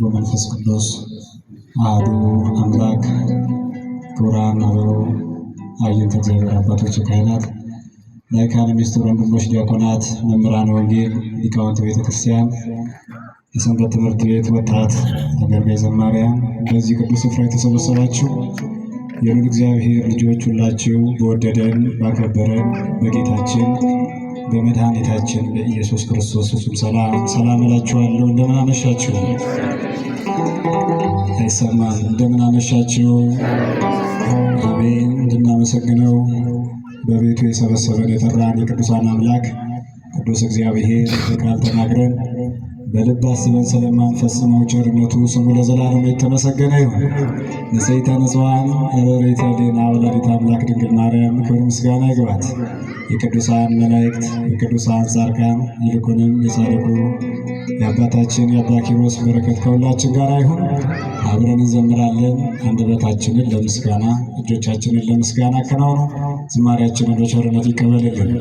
ወመንፈስ ቅዱስ አሐዱ አምላክ። ክቡራን አበው አዕይንተ እግዚአብሔር አባቶች፣ ካህናት፣ ላይካነ ምስጢር ወንድሞች፣ ዲያቆናት፣ መምህራነ ወንጌል፣ ሊቃውንተ ቤተ ክርስቲያን፣ የሰንበት ትምህርት ቤት ወጣት አገልጋይ ዘማሪያን፣ በዚህ ቅዱስ ስፍራ የተሰበሰባችሁ የልዑል እግዚአብሔር ልጆች ሁላችሁ በወደደን ባከበረን በጌታችን በመድኃኒታችን በኢየሱስ ክርስቶስ ፍጹም ሰላም እላችኋለሁ። እንደምን አመሻችሁ? አይሰማም? እንደምን አመሻችሁ? አሜን። እንድናመሰግነው በቤቱ የሰበሰበን የጠራን የቅዱሳን አምላክ ቅዱስ እግዚአብሔር በቃል ተናግረን በልብ አስበን ስለማንፈጽመው ቸርነቱ ስሙ ለዘላለም የተመሰገነ ይሁን። ንጽሕተ ንጹሐን እረሬተ ዲና ወላዲተ አምላክ ድንግል ማርያም ክብር ምስጋና ይግባት። የቅዱሳን መላእክት፣ የቅዱሳን ጻድቃን፣ ይልቁንም የጻድቁ የአባታችን የአባ ኪሮስ በረከት ከሁላችን ጋር ይሁን። አብረን እንዘምራለን። አንደበታችንን ለምስጋና እጆቻችንን ለምስጋና አከናውኑ። ዝማሬያችንን በቸርነት ይቀበልልን።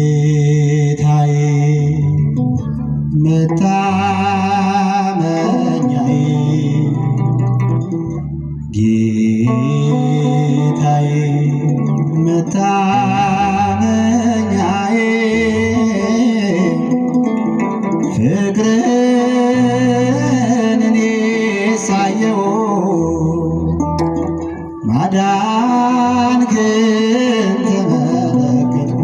ጌታዬ መታመኛዬ፣ ጌታዬ መታመኛዬ፣ ፍቅርን እኔ ሳየው ማዳንህን ተመለከትኩ።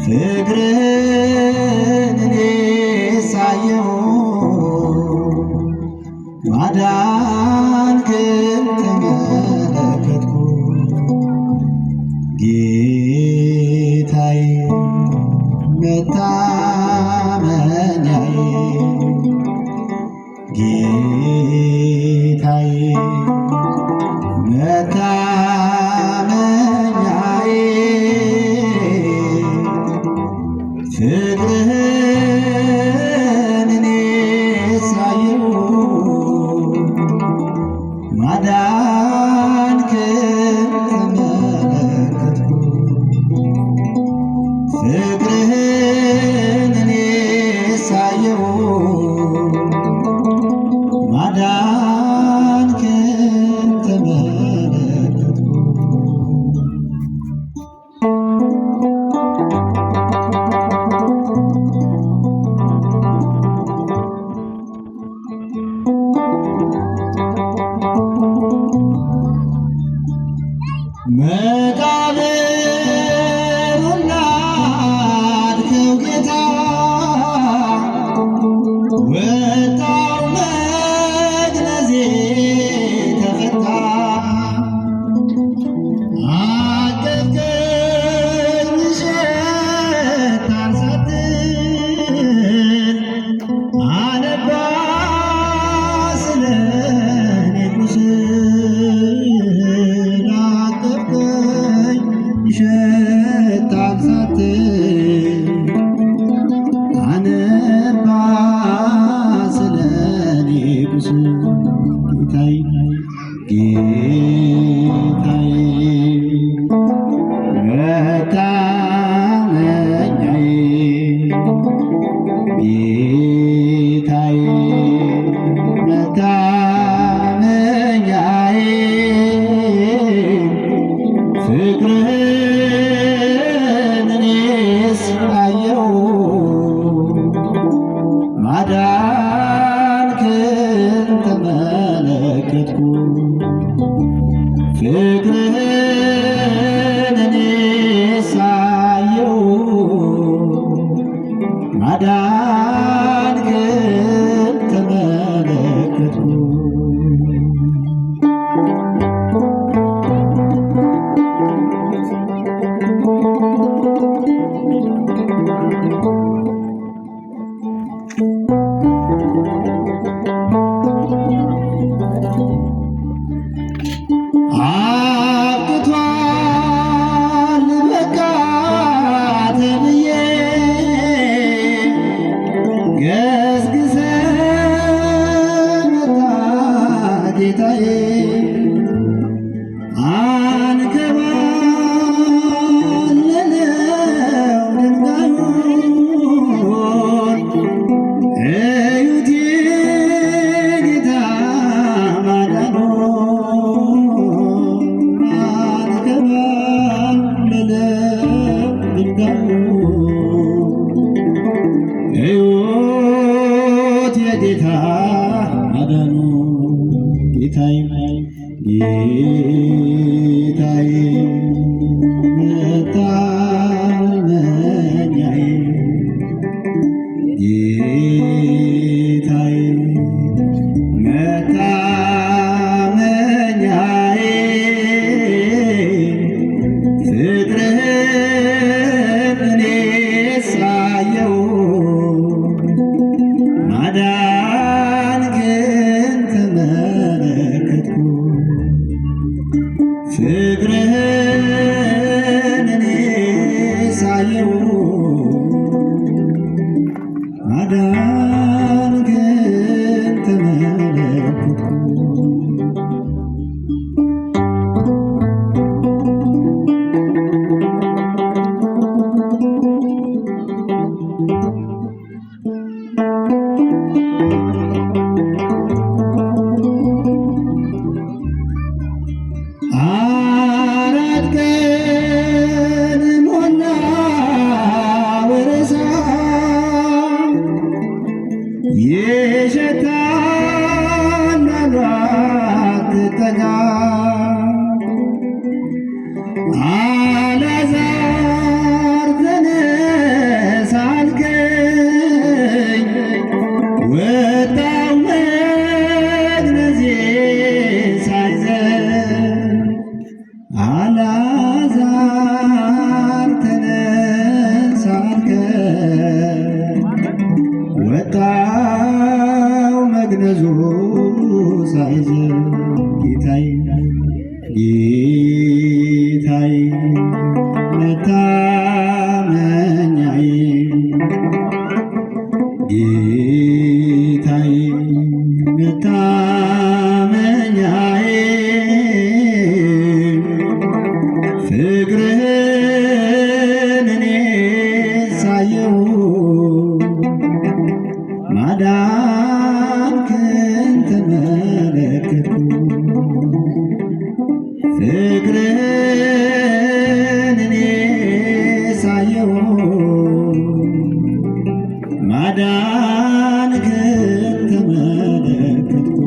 ፍቅርን እኔ ሳየው ማዳንህን ተመለከትኩ። ጌታዬ መታመኛዬ፣ ጌታዬ መታመኛዬ፣ ፍቅርህን እኔ ሳየው ማዳንህን ተመለከትኩ። ፍቅርህን እኔ ሳየው ማዳንህን ተመለከትኩ። መቃብሩን ናድከው ጌታ፣ ወጣው መግነዜ ተፈታ። አቀፍከኝ እሸታን ሳትል፣ አነባ ስለኔ ቁስል። አቀፍከኝ እሸታን ሳትል፣ አነባ ስለኔ የጌታ አዳኑ ጌታዬ ጌታዬ መታመኛዬ ጌታዬ መታመኛዬ ፍቅርህን እኔ ሳየው ማዳንህን ተመለከትኩ ፍቅርህን እኔ ሳየው ማዳንህን ተመለከትኩ አራት ቀን ሞላ ወረሳ የሸታን አሏት ትጠጋ አልዓዛር ተነስ አልከኝ ወጣው መግነዜን ሳይዘን አልዓዛር ተነስ አልከኝ ወጣው መግነዙ ሳይዘን ጌታዬ ጌታዬ መታመኛዬ ጌታዬ መታመኛዬ ፍቅርህን እኔ ሳየው ማዳንህን ተመለከትኩ ፍቅርህን እኔ ሳየው ማዳንህን ተመለከትኩ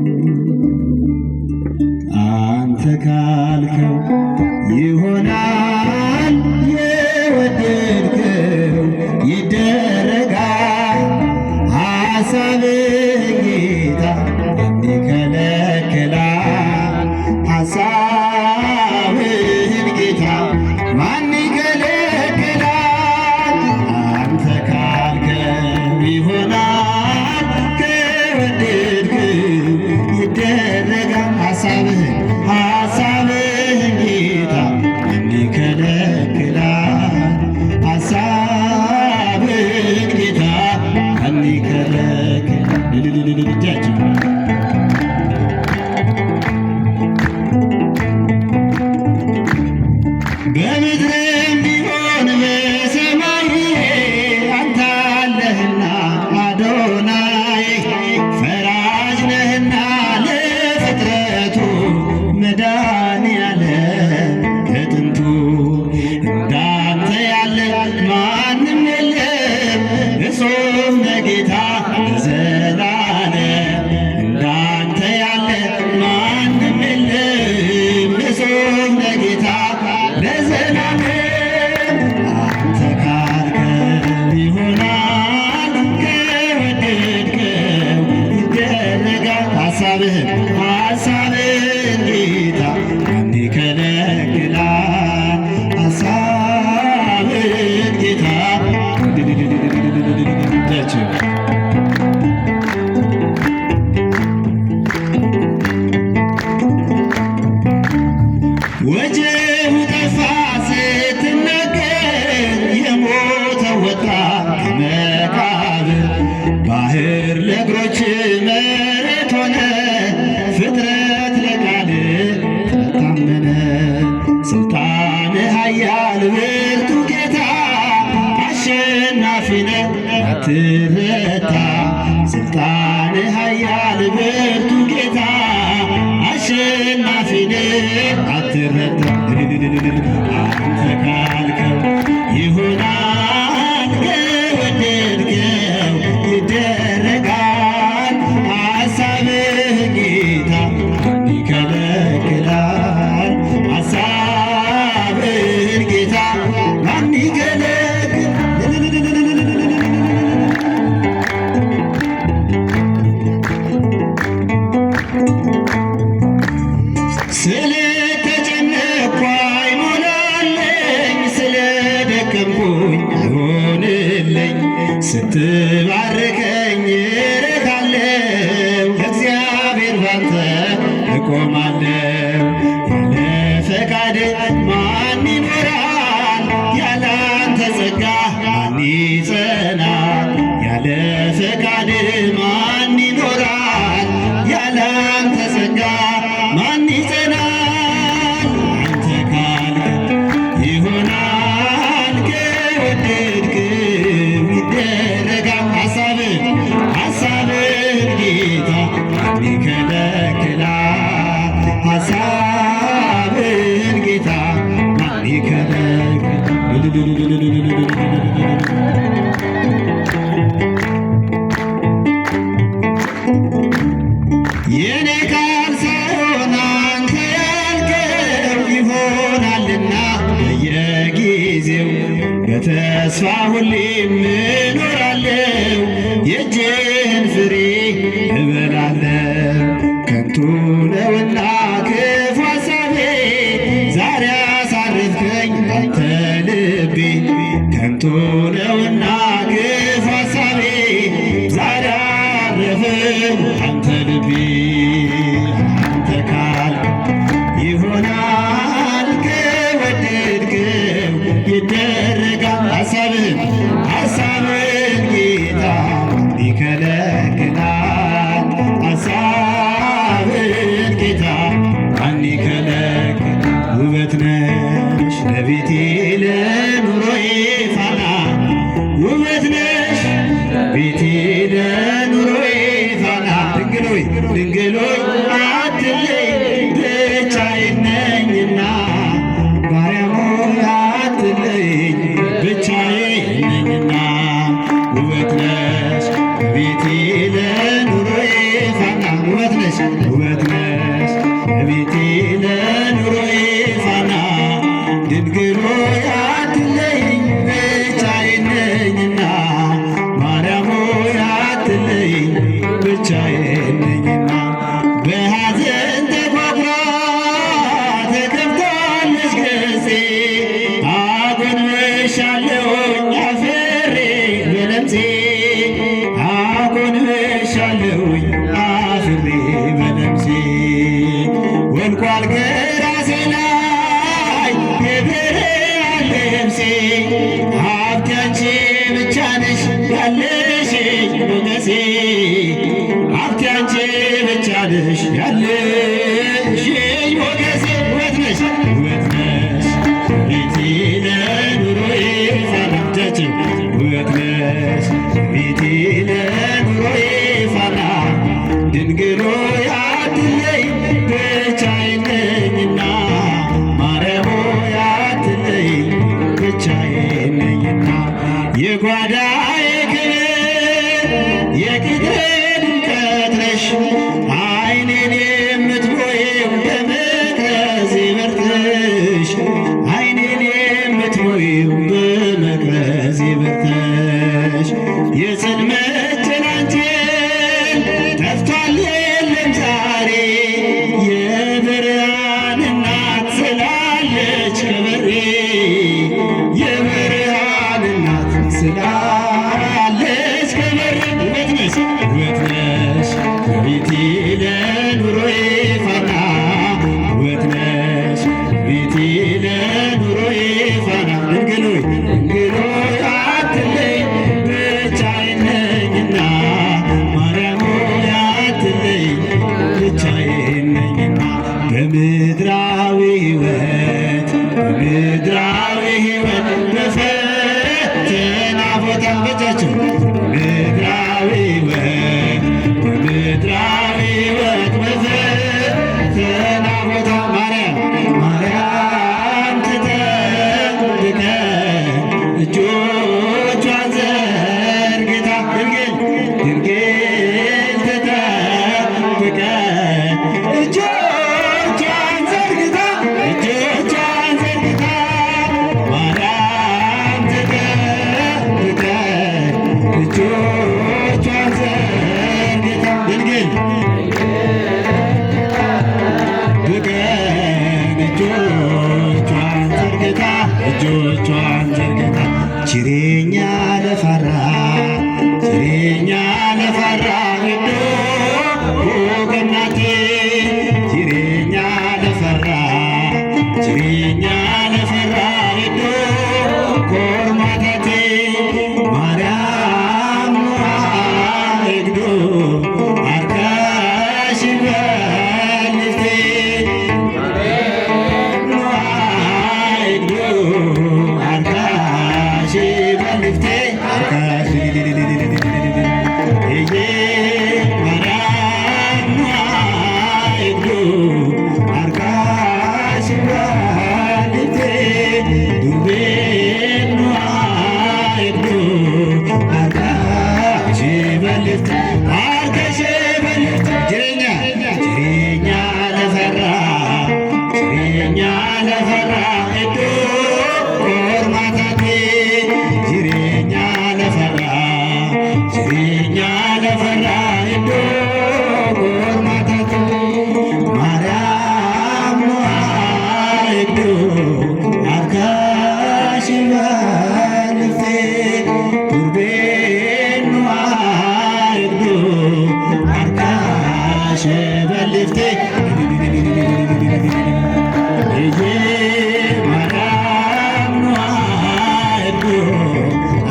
አንተ ካልከው ይሆናል የወደድከው ይደረጋል ሐሳብህ ጌታ እንዲከለክላል ሐሳብህን ጌታ ማን ይከለክላል አንተ ካልከው ይሆናል ከወደድከው ይደረጋል ሐሳብህን ጌታ እንዲከለክላል ሐሳብህን ጌታ እንዲከለክላል እጃችሁ በምድርም ቢሆን በሰማይ አንተ አለህና አዶናይ ፈራጅ ነህና ለፍጥረቱ መድኃኒዓለም ከጥንቱ እንዳንተ ያለ ማንም የለም እጹብ ነህ ጌታ ለዘላለም እንዳንተ ያለ ማንም የለም እጹብ ነህ ጌታ ለዘላለም አንተ ካልከው ይሆናል ከወደድከው ይደረጋል ሐሳብህን ጌታ ማን ይከለክላል ሐሳብህን ጌታ ወጀቡ ጠፋ ስትናገር የሞተው ወጣ ከመቃብር ባህር ለእግሮች መሬት ሆነ ፍጥረት ለቃል ታመነ ስልጣን ኃያል ብርቱ ጌታ አሸናፊ ነህ አትረታ ስልጣን ኃያል ብርቱ ጌታ አሸናፊ ነህ አትረታ አንተ ካልከው ይሆናል ከወደድከው ይደረጋል በተስፋ ሁሌም እኖራለሁ የእጅህን ፍሬ እበላለሁ። ከንቱ ነውና ክፉ ሐሳቤ ዛሬ አሳረፍከኝ አንተ ልቤ። ከንቱ ነውና ክፉ ሐሳቤ ዛሬ አረፈ አንተ ልቤ። አንተ ካልክ ይሆናል ከወደድከው ይደረጋል። ሐሳብህን ጌታ ይከለክላል። ሐሳብህን ጌታ ማን ይከለክል? ውበት ነሽ ለቤቴ ለኑሮዬ ፋና። ውበት ነሽ ቤቴ ለኑሮዬ ፋና። ድንግሎይ ድንግሎይ አትለይ ብቻዬን ነኝና ማርያም ሆይ አትለይኝ ብቻዬን ነኝና። ውበት ነሽ ቤቴ ለኑሮዬ ፋና። ውበት ነሽ ቤቴ ለኑሮዬ ፋና። ድንግል ሆይ አትለይኝ ብቻዬን ነኝና ማርያም ሆይ አትለይኝ ብቻዬን ነኝና። በሐዘን ተጓጉራ ተከፍታለች ገጼ አጎንብሻለሁኝ አፍሬ በለምፄ። አጎንብሻለሁኝ አፍሬ በለምፄ። ወልቋል ከራሴ ላይ የብርሃን ልብሴ። ሀብቴ አንቺ ብቻ ነሽ ያለሽኝ ሞገሴ። ሀብቴ አንቺ ብቻ ነሽ ያለሽኝ ሞገሴ። ውበት ነሽ ቤቴ ለኑሮዬ ፋና። ውበት ነሽ ቤቴ ለኑሮዬ ፋና። ድንግል ሆይ አትለይኝ ብቻዬን ነኝና ማርያም ሆይ አትለይኝ ብቻዬን ነኝና። የጓዳዬ ክብር የቅጥሬ ድምቀት ነሽ ዓይኔን የምትሞይው በመቅረዝ በርተሽ። ዓይኔን የምትሞይው በመቅረዝ በርተሽ። የጽልመት ጭላንጭል ጠፍቷል የለም ዛሬ የብርሃን እናት ስላለች ከበሬ። የብርሃን እናት ስላለች ከበሬ። ውበት ነሽ ቤቴ ለኑሮዬ ፋና። ውበት ነሽ ቤቴ ለኑሮዬ ፋና። ድንግሎይ አትለይ ብቻዬን ነኝና ማርያም ሆይ አትለይ ብቻዬን ነኝና። በምድራዊ ሕይወት በፈተና ቦታ በጃቸው በምድራዊ ሕይወት በፈተና ቦታ ማርያም ትጠብቀን እጆቿን ዘርግታ። ድንግል ትጠብቀን እጆቿን ዘርግታ ማርያም ትጠብቀን እጆቿን ዘርግታ። ድንግል እጆቿን ዘርግታ። ችሬኛ ለፈራ ሄዶ ገናቴ። ችሬኛ ለፈራ ሄዶ ኮርማቴ። ማርያም ሄግዶ አርካ አርካሽ በልፍቴ እዬ ማርያም ነዋድጎ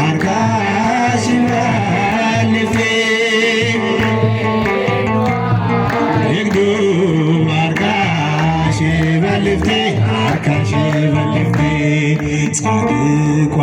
አርካሽ በልፍቴ እግዱ አርካሽ በልፍቴ አርካሽ በልፍቴ ጻድቋ